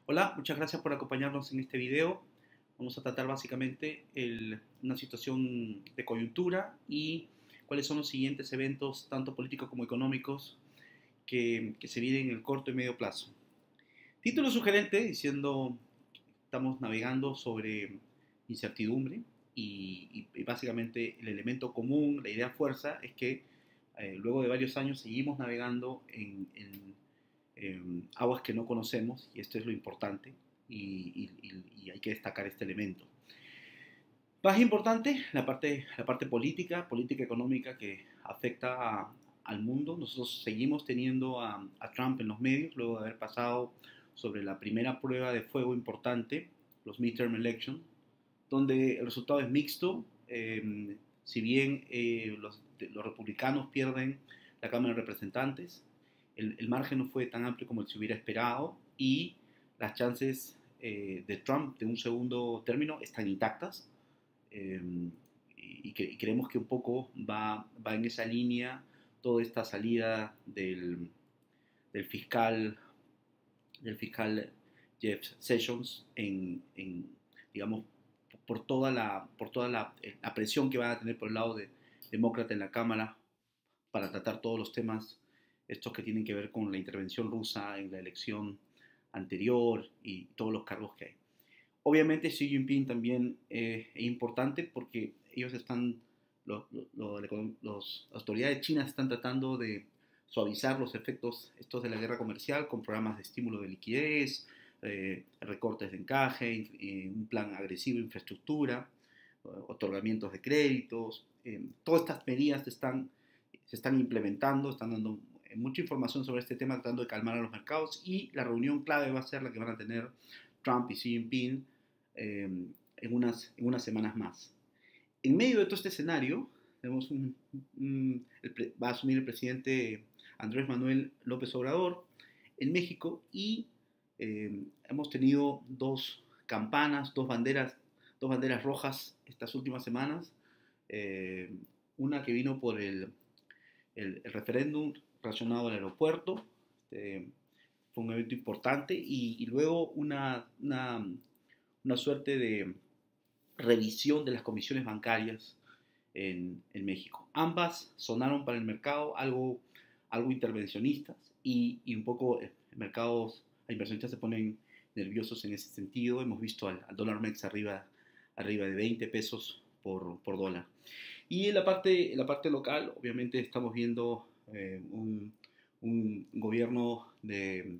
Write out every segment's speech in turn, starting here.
Hola, muchas gracias por acompañarnos en este video. Vamos a tratar básicamente una situación de coyuntura y cuáles son los siguientes eventos, tanto políticos como económicos, que se vienen en el corto y medio plazo. Título sugerente diciendo estamos navegando sobre incertidumbre y básicamente el elemento común, la idea fuerza, es que luego de varios años seguimos navegando en aguas que no conocemos, y esto es lo importante, y hay que destacar este elemento. Más importante, la parte política económica que afecta al mundo. Nosotros seguimos teniendo a Trump en los medios, luego de haber pasado sobre la primera prueba de fuego importante, los midterm elections, donde el resultado es mixto. Si bien los republicanos pierden la Cámara de Representantes, el margen no fue tan amplio como se hubiera esperado, y las chances de Trump de un segundo término están intactas. eh, y creemos que un poco va en esa línea toda esta salida del fiscal, del fiscal Jeff Sessions digamos, por toda la presión que van a tener por el lado demócrata en la Cámara para tratar todos los temas estos que tienen que ver con la intervención rusa en la elección anterior y todos los cargos que hay. Obviamente Xi Jinping también es importante porque ellos están, las autoridades chinas están tratando de suavizar los efectos estos de la guerra comercial con programas de estímulo de liquidez, recortes de encaje, un plan agresivo de infraestructura, otorgamientos de créditos. Todas estas medidas se están implementando, están dando mucha información sobre este tema, tratando de calmar a los mercados, y la reunión clave va a ser la que van a tener Trump y Xi Jinping en unas semanas más. En medio de todo este escenario, tenemos va a asumir el presidente Andrés Manuel López Obrador en México, y hemos tenido dos campanas, dos banderas rojas estas últimas semanas. Eh, una que vino por el referéndum relacionado al aeropuerto. Fue un evento importante, y luego una suerte de revisión de las comisiones bancarias en México. Ambas sonaron para el mercado algo intervencionistas, y un poco mercados, inversionistas se ponen nerviosos en ese sentido. Hemos visto al dólar MEX arriba de 20 pesos por dólar. Y en la parte local, obviamente estamos viendo un gobierno del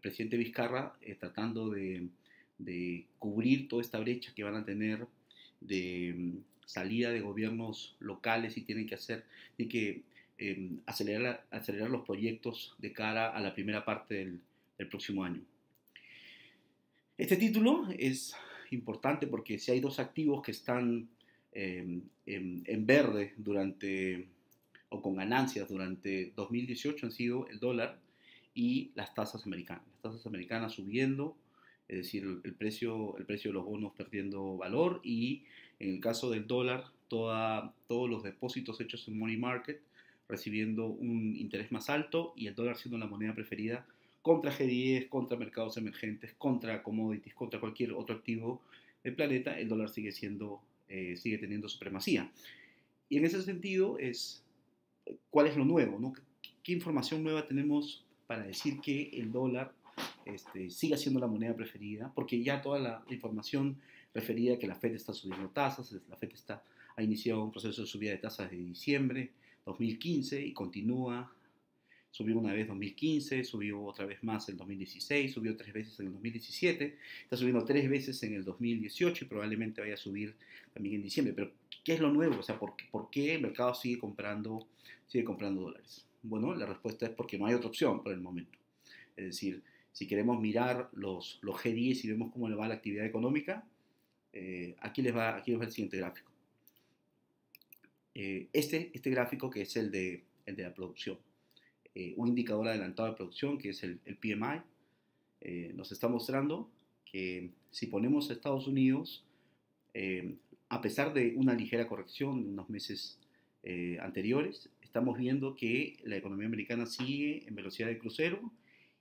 presidente Vizcarra tratando de cubrir toda esta brecha que van a tener de salida de gobiernos locales, y tienen que acelerar los proyectos de cara a la primera parte del próximo año. Este título es importante porque si hay dos activos que están en verde o con ganancias durante 2018, han sido el dólar y las tasas americanas. Las tasas americanas subiendo, es decir, el precio de los bonos perdiendo valor, y en el caso del dólar, todos los depósitos hechos en money market recibiendo un interés más alto, y el dólar siendo la moneda preferida contra G10, contra mercados emergentes, contra commodities, contra cualquier otro activo del planeta. El dólar sigue teniendo supremacía. Y en ese sentido ¿cuál es lo nuevo, no? ¿Qué información nueva tenemos para decir que el dólar siga siendo la moneda preferida? Porque ya toda la información referida a que la Fed está subiendo tasas, la Fed ha iniciado un proceso de subida de tasas de diciembre 2015 y continúa. Subió una vez en 2015, subió otra vez más en 2016, subió 3 veces en el 2017, está subiendo 3 veces en el 2018 y probablemente vaya a subir también en diciembre. Pero, ¿qué es lo nuevo? O sea, ¿por qué el mercado sigue comprando dólares? Bueno, la respuesta es porque no hay otra opción por el momento. Es decir, si queremos mirar los G10 y vemos cómo le va la actividad económica, aquí les va el siguiente gráfico. Este gráfico, que es el de la producción. Un indicador adelantado de producción, que es el PMI, nos está mostrando que si ponemos a Estados Unidos, a pesar de una ligera corrección en unos meses anteriores, estamos viendo que la economía americana sigue en velocidad de crucero,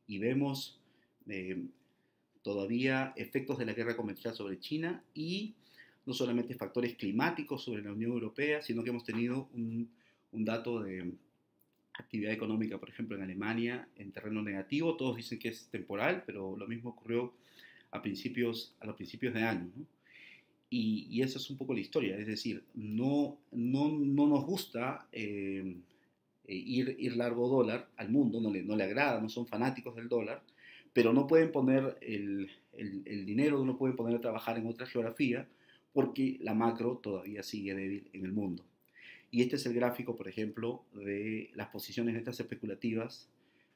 y vemos todavía efectos de la guerra comercial sobre China y no solamente factores climáticos sobre la Unión Europea, sino que hemos tenido un dato de actividad económica, por ejemplo, en Alemania, en terreno negativo. Todos dicen que es temporal, pero lo mismo ocurrió a los principios de año, ¿no? Y esa es un poco la historia, es decir, no nos gusta ir largo dólar al mundo, no le agrada, no son fanáticos del dólar, pero no pueden poner el dinero, no pueden poner a trabajar en otra geografía porque la macro todavía sigue débil en el mundo. Y este es el gráfico, por ejemplo, de las posiciones netas especulativas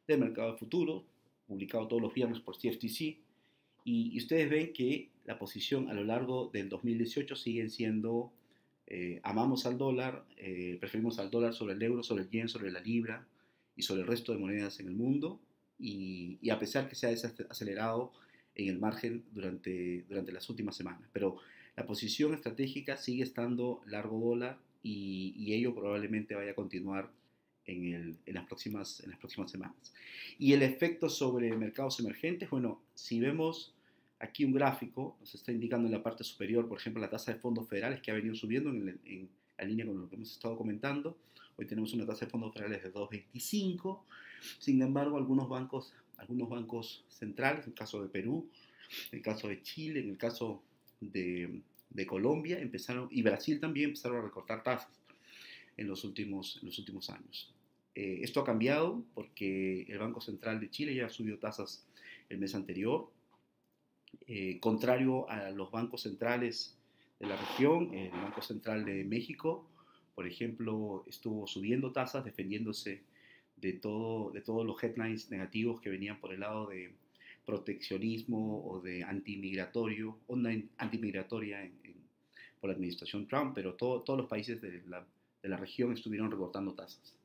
del mercado de futuros, publicado todos los viernes por CFTC. Y ustedes ven que la posición a lo largo del 2018 siguen siendo, amamos al dólar, preferimos al dólar sobre el euro, sobre el yen, sobre la libra y sobre el resto de monedas en el mundo. Y a pesar que se ha desacelerado en el margen durante las últimas semanas. Pero la posición estratégica sigue estando largo dólar y ello probablemente vaya a continuar en las próximas semanas. Y el efecto sobre mercados emergentes, bueno, si vemos aquí un gráfico, nos está indicando en la parte superior, por ejemplo, la tasa de fondos federales que ha venido subiendo en la línea con lo que hemos estado comentando. Hoy tenemos una tasa de fondos federales de 2,25. Sin embargo, algunos bancos centrales, en el caso de Perú, en el caso de Chile, en el caso de Colombia, empezaron, y Brasil también empezaron a recortar tasas en los últimos años. Esto ha cambiado porque el Banco Central de Chile ya subió tasas el mes anterior. Contrario a los bancos centrales de la región, el Banco Central de México, por ejemplo, estuvo subiendo tasas, defendiéndose de todos los headlines negativos que venían por el lado de proteccionismo o de onda antimigratoria por la administración Trump, pero todos los países de la región estuvieron recortando tasas.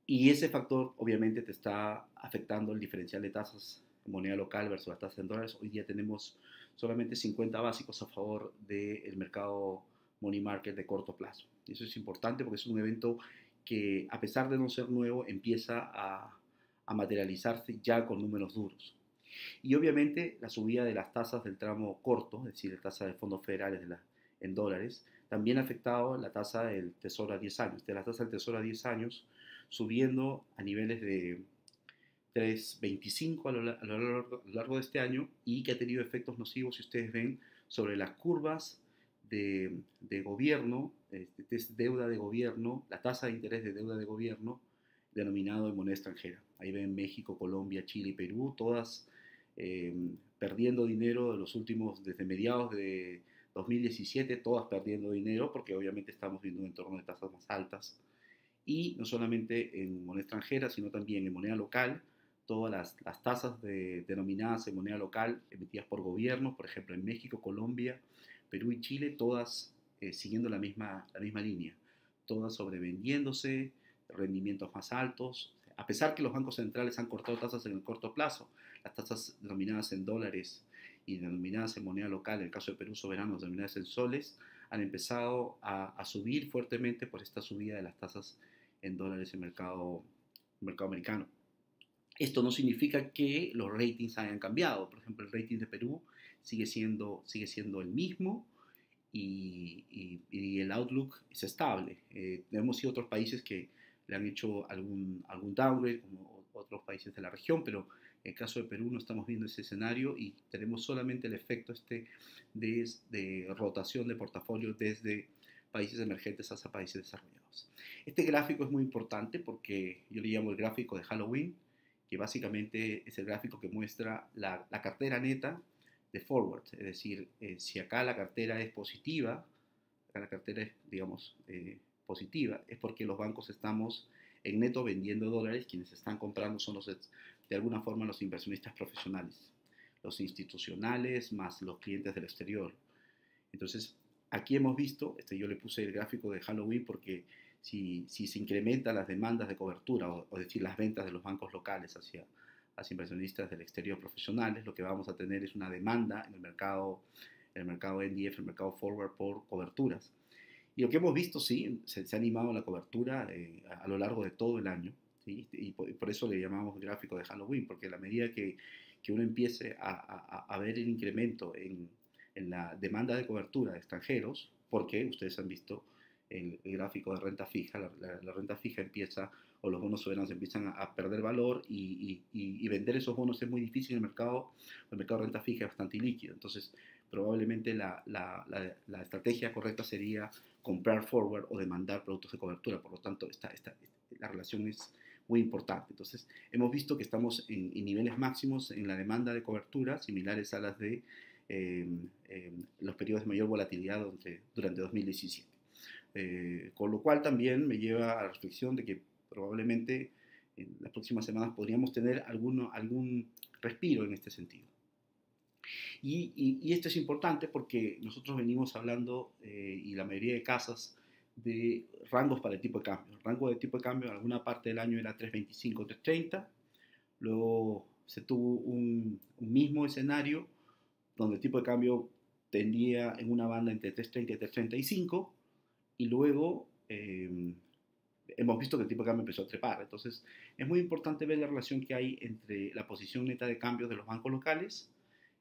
Y ese factor obviamente te está afectando el diferencial de tasas en moneda local versus las tasas en dólares. Hoy día tenemos solamente 50 básicos a favor del mercado money market de corto plazo. Y eso es importante porque es un evento que, a pesar de no ser nuevo, empieza a materializarse ya con números duros. Y obviamente la subida de las tasas del tramo corto, es decir, la tasa de fondos federales en dólares, también ha afectado la tasa del tesoro a 10 años. De la tasa del tesoro a 10 años subiendo a niveles de 3,25 a lo largo de este año y que ha tenido efectos nocivos, si ustedes ven, sobre las curvas de gobierno, de deuda de gobierno, la tasa de interés de deuda de gobierno denominado en moneda extranjera. Ahí ven México, Colombia, Chile y Perú, todas perdiendo dinero desde mediados de 2017, todas perdiendo dinero porque obviamente estamos viendo un entorno de tasas más altas. Y no solamente en moneda extranjera, sino también en moneda local, todas las tasas denominadas en moneda local emitidas por gobiernos, por ejemplo en México, Colombia, Perú y Chile, todas siguiendo la misma línea, todas sobrevendiéndose, rendimientos más altos, a pesar que los bancos centrales han cortado tasas en el corto plazo, las tasas denominadas en dólares y denominadas en moneda local, en el caso de Perú soberanos denominadas en soles, han empezado a subir fuertemente por esta subida de las tasas en dólares en el mercado americano. Esto no significa que los ratings hayan cambiado. Por ejemplo, el rating de Perú sigue siendo el mismo y el outlook es estable. Tenemos sí otros países que le han hecho algún downgrade, como otros países de la región, pero en el caso de Perú no estamos viendo ese escenario y tenemos solamente el efecto de rotación de portafolio desde países emergentes hacia países desarrollados. Este gráfico es muy importante porque yo le llamo el gráfico de Halloween, que básicamente es el gráfico que muestra la cartera neta de forward, es decir, si acá la cartera es positiva, acá la cartera es, digamos, positiva, es porque los bancos estamos en neto vendiendo dólares, quienes están comprando son de alguna forma los inversionistas profesionales, los institucionales más los clientes del exterior. Entonces, aquí hemos visto, yo le puse el gráfico de Halloween porque si se incrementan las demandas de cobertura, o decir, las ventas de los bancos locales hacia inversionistas del exterior profesionales, lo que vamos a tener es una demanda en el mercado NDF, el mercado forward por coberturas. Y lo que hemos visto, sí, se ha animado la cobertura a lo largo de todo el año, ¿sí? Y por eso le llamamos gráfico de Halloween, porque a la medida que que uno empiece a ver el incremento en la demanda de cobertura de extranjeros, porque ustedes han visto el gráfico de renta fija, la renta fija empieza, o los bonos soberanos empiezan a perder valor y vender esos bonos es muy difícil en el mercado de renta fija es bastante ilíquido. Entonces, probablemente la estrategia correcta sería comprar forward o demandar productos de cobertura. Por lo tanto, la relación es muy importante. Entonces, hemos visto que estamos en niveles máximos en la demanda de cobertura, similares a las de los periodos de mayor volatilidad durante 2017. Con lo cual también me lleva a la reflexión de que probablemente en las próximas semanas podríamos tener algún respiro en este sentido. Y esto es importante porque nosotros venimos hablando, y la mayoría de casas, de rangos para el tipo de cambio. El rango de tipo de cambio en alguna parte del año era 3.25, 3.30. Luego se tuvo un mismo escenario donde el tipo de cambio tendía en una banda entre 3.30 y 3.35. Y luego hemos visto que el tipo de cambio empezó a trepar. Entonces es muy importante ver la relación que hay entre la posición neta de cambios de los bancos locales,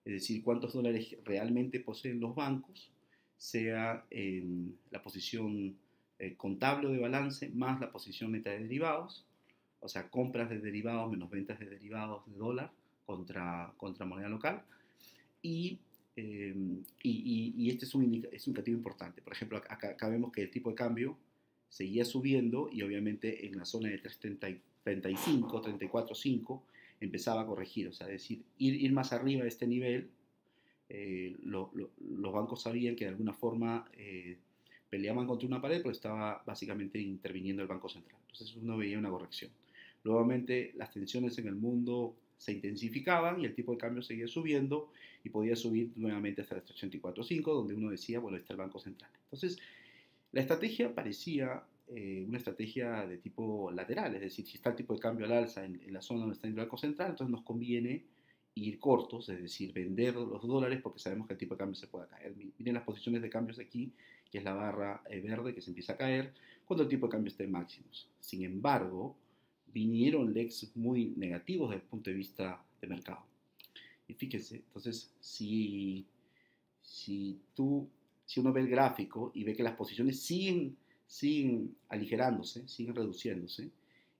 es decir, cuántos dólares realmente poseen los bancos, sea la posición contable o de balance más la posición neta de derivados, o sea, compras de derivados menos ventas de derivados de dólar contra moneda local. Y, este es un indicativo importante. Por ejemplo, acá vemos que el tipo de cambio seguía subiendo y obviamente en la zona de 3.35, 34.5 empezaba a corregir, o sea, es decir, ir más arriba de este nivel, los bancos sabían que de alguna forma peleaban contra una pared, pero estaba básicamente interviniendo el Banco Central. Entonces uno veía una corrección. Nuevamente las tensiones en el mundo se intensificaban y el tipo de cambio seguía subiendo y podía subir nuevamente hasta el 84.5, donde uno decía, bueno, está el Banco Central. Entonces, la estrategia parecía una estrategia de tipo lateral, es decir, si está el tipo de cambio al alza en la zona donde está el Banco Central, entonces nos conviene ir cortos, es decir, vender los dólares porque sabemos que el tipo de cambio se puede caer. Miren las posiciones de cambios aquí, que es la barra verde que se empieza a caer cuando el tipo de cambio esté en máximos. Sin embargo, vinieron legs muy negativos desde el punto de vista de mercado. Y fíjense, entonces, si uno ve el gráfico y ve que las posiciones siguen aligerándose, siguen reduciéndose,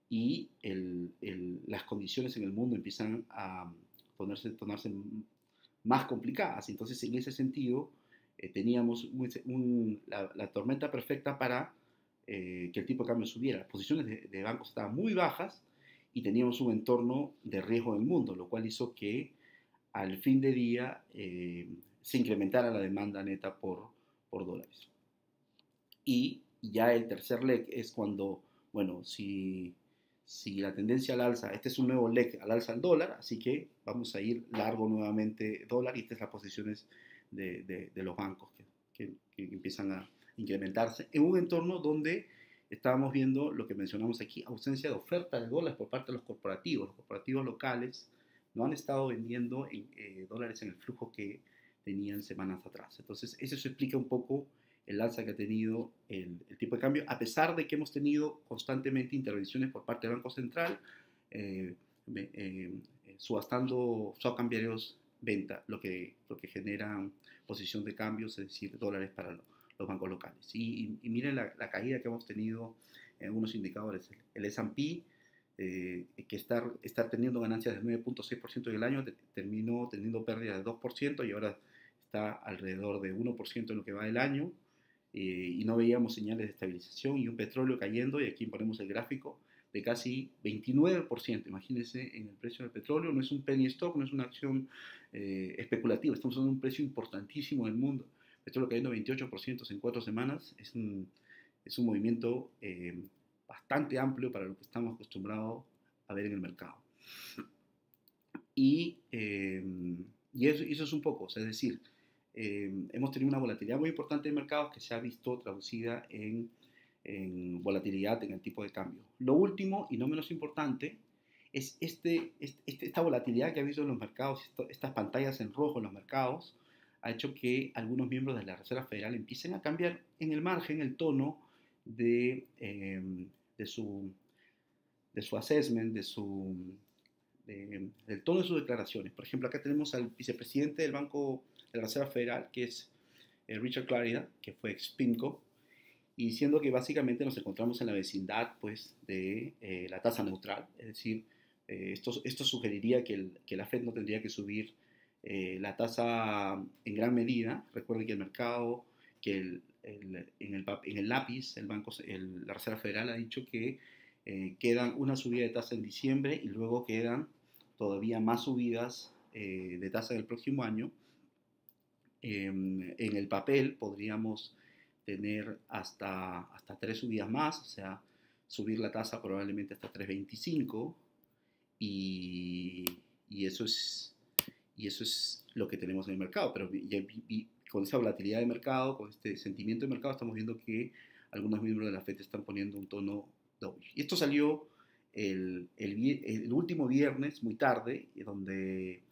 y las condiciones en el mundo empiezan a tornarse más complicadas. Entonces, en ese sentido, teníamos la tormenta perfecta para que el tipo de cambio subiera. Las posiciones de bancos estaban muy bajas y teníamos un entorno de riesgo del mundo, lo cual hizo que al fin de día se incrementara la demanda neta por dólares. Y ya el tercer leg es cuando, bueno, si la tendencia al alza, este es un nuevo leg al alza al dólar, así que vamos a ir largo nuevamente dólar y estas son las posiciones de los bancos que empiezan a incrementarse en un entorno donde estábamos viendo lo que mencionamos aquí, ausencia de oferta de dólares por parte de los corporativos. Los corporativos locales no han estado vendiendo dólares en el flujo que tenían semanas atrás. Entonces, eso se explica un poco el alza que ha tenido el tipo de cambio, a pesar de que hemos tenido constantemente intervenciones por parte del Banco Central, subastando swap cambiarios venta, lo que genera posición de cambios, es decir, dólares para los bancos locales. Y miren la caída que hemos tenido en algunos indicadores. El S&P, que estar teniendo ganancias del 9.6% en el año, terminó teniendo pérdidas de 2% y ahora está alrededor de 1% en lo que va del año. Y no veíamos señales de estabilización y un petróleo cayendo, y aquí ponemos el gráfico, de casi 29%. Imagínense en el precio del petróleo, no es un penny stock, no es una acción especulativa, estamos hablando de un precio importantísimo en el mundo. Petróleo cayendo 28% en 4 semanas, es un movimiento bastante amplio para lo que estamos acostumbrados a ver en el mercado. Y eso es un poco, es decir, hemos tenido una volatilidad muy importante de mercados que se ha visto traducida en volatilidad en el tipo de cambio. Lo último, y no menos importante, es esta volatilidad que ha habido en los mercados, estas pantallas en rojo en los mercados, ha hecho que algunos miembros de la Reserva Federal empiecen a cambiar en el margen el tono de su assessment, de su del tono de sus declaraciones. Por ejemplo, acá tenemos al vicepresidente del Banco de la Reserva Federal, que es Richard Clarida, que fue ex PIMCO, y diciendo que básicamente nos encontramos en la vecindad pues, de la tasa neutral, es decir, esto sugeriría que la Fed no tendría que subir la tasa en gran medida. Recuerden que el mercado, que en el lápiz, la Reserva Federal ha dicho que quedan una subida de tasa en diciembre y luego quedan todavía más subidas de tasa del próximo año. En el papel podríamos tener hasta 3 subidas más, o sea, subir la tasa probablemente hasta 3,25 y, y, eso es, y eso es lo que tenemos en el mercado. Pero con esa volatilidad de mercado, con este sentimiento de mercado, estamos viendo que algunos miembros de la FED están poniendo un tono dovish. Y esto salió el último viernes, muy tarde, donde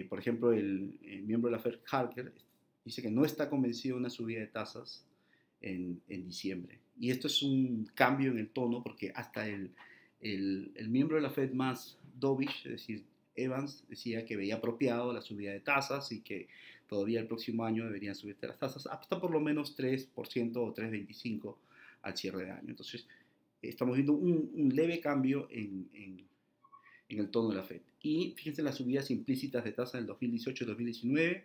por ejemplo, el miembro de la Fed, Harker, dice que no está convencido de una subida de tasas en diciembre. Y esto es un cambio en el tono porque hasta el miembro de la Fed más dovish, es decir, Evans, decía que veía apropiado la subida de tasas y que todavía el próximo año deberían subirse las tasas hasta por lo menos 3% o 3,25 al cierre de año. Entonces, estamos viendo un leve cambio en el tono de la Fed. Y fíjense las subidas implícitas de tasa del 2018 y 2019.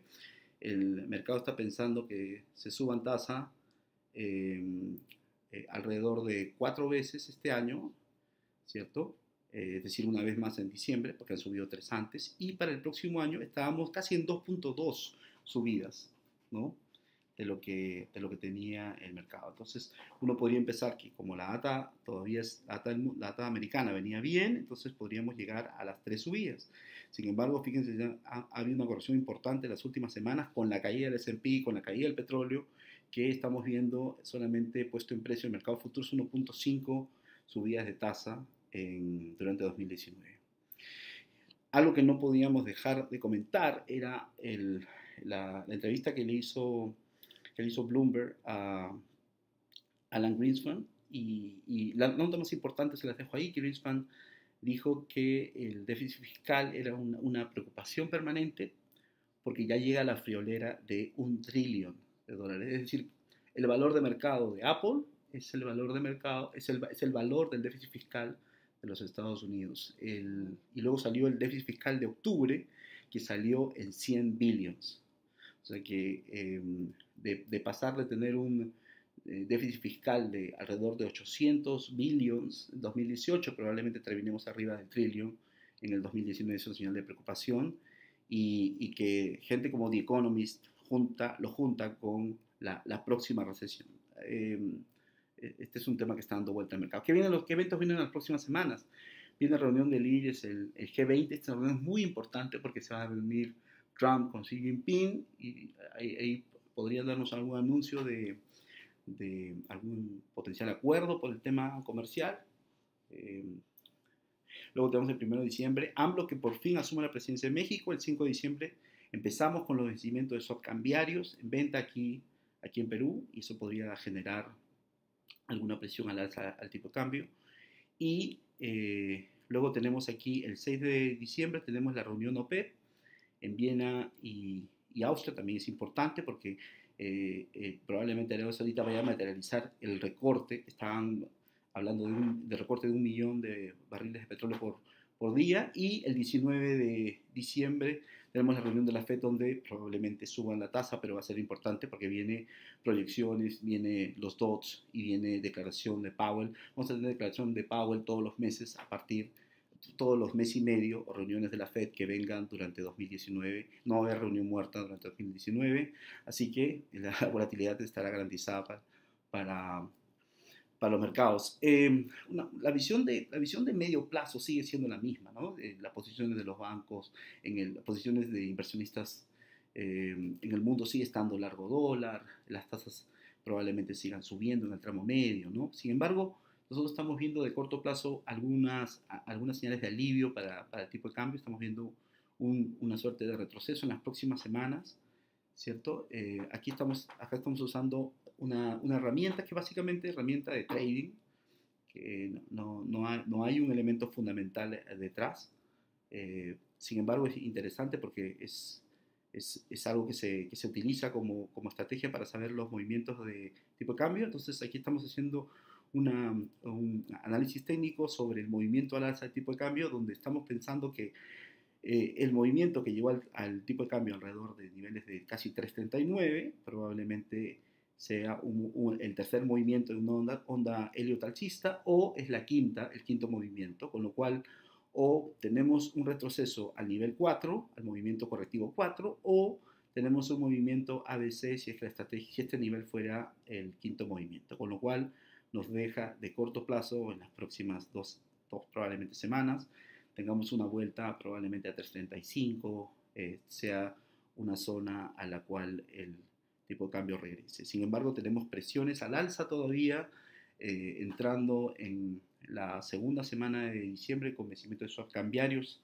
El mercado está pensando que se suban tasa alrededor de 4 veces este año, ¿cierto? Es decir, una vez más en diciembre, porque han subido 3 antes. Y para el próximo año estábamos casi en 2,2 subidas, ¿no? De lo que tenía el mercado. Entonces, uno podría empezar que como la data todavía es la data americana venía bien, entonces podríamos llegar a las 3 subidas. Sin embargo, fíjense, ya ha habido una corrección importante en las últimas semanas con la caída del S&P, con la caída del petróleo, que estamos viendo solamente puesto en precio el mercado futuro 1,5 subidas de tasa durante 2019. Algo que no podíamos dejar de comentar era la entrevista que le hizo Bloomberg a Alan Greenspan, y la nota más importante se las dejo ahí, que Greenspan dijo que el déficit fiscal era una preocupación permanente porque ya llega a la friolera de $1 trillón. Es decir, el valor de mercado de Apple es el valor de mercado, es el valor del déficit fiscal de los Estados Unidos. Y luego salió el déficit fiscal de octubre, que salió en 100 billions. O sea que de pasar de tener un déficit fiscal de alrededor de 800 billions en 2018, probablemente terminemos arriba del trillón en el 2019, es una señal de preocupación, y que gente como The Economist lo junta con la próxima recesión. Este es un tema que está dando vuelta al mercado. ¿Qué eventos vienen en las próximas semanas? Viene la reunión de líderes, el G20. Esta reunión es muy importante porque se va a reunir Trump con Xi Jinping y ahí podrían darnos algún anuncio de algún potencial acuerdo por el tema comercial. Luego tenemos el 1 de diciembre, AMLO, que por fin asume la presidencia de México. El 5 de diciembre empezamos con los vencimientos de swap cambiarios en venta aquí en Perú, y eso podría generar alguna presión al alza al tipo de cambio. Y luego tenemos aquí el 6 de diciembre, tenemos la reunión OPEP en Viena y Austria. También es importante porque probablemente Arabia Saudita vaya a materializar el recorte. Estaban hablando de recorte de 1 millón de barriles de petróleo por día. Y el 19 de diciembre tenemos la reunión de la FED, donde probablemente suban la tasa, pero va a ser importante porque viene proyecciones, viene los dots y viene declaración de Powell. Vamos a tener declaración de Powell todos los meses todos los meses y medio, o reuniones de la FED que vengan durante 2019. No va a haber reunión muerta durante 2019, así que la volatilidad estará garantizada para los mercados. La visión de medio plazo sigue siendo la misma, ¿no? Las posiciones de los bancos, las posiciones de inversionistas en el mundo sigue estando largo dólar, las tasas probablemente sigan subiendo en el tramo medio, ¿no? Sin embargo, nosotros estamos viendo de corto plazo algunas señales de alivio para el tipo de cambio. Estamos viendo una suerte de retroceso en las próximas semanas, ¿cierto? Acá estamos usando una herramienta que básicamente es herramienta de trading, que no hay un elemento fundamental detrás, Sin embargo, es interesante porque es algo que se utiliza como estrategia para saber los movimientos de tipo de cambio. Entonces aquí estamos haciendo un análisis técnico sobre el movimiento al alza del tipo de cambio, donde estamos pensando que el movimiento que llevó al tipo de cambio alrededor de niveles de casi 3.39 probablemente sea el tercer movimiento de una onda heliotalcista o es el quinto movimiento, con lo cual o tenemos un retroceso al nivel 4, al movimiento correctivo 4, o tenemos un movimiento ABC si es que la estrategia, si este nivel fuera el quinto movimiento, con lo cual nos deja de corto plazo en las próximas dos probablemente semanas tengamos una vuelta probablemente a 335, sea una zona a la cual el tipo de cambio regrese. Sin embargo, tenemos presiones al alza todavía, entrando en la segunda semana de diciembre con vencimiento de swap cambiarios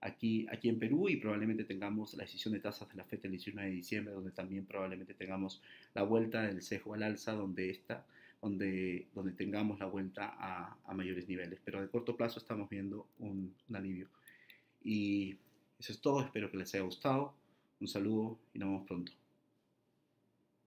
aquí en Perú y probablemente tengamos la decisión de tasas de la FED el 19 de diciembre, donde también probablemente tengamos la vuelta del sesgo al alza, donde tengamos la vuelta a mayores niveles. Pero de corto plazo estamos viendo un alivio. Y eso es todo, espero que les haya gustado. Un saludo y nos vemos pronto.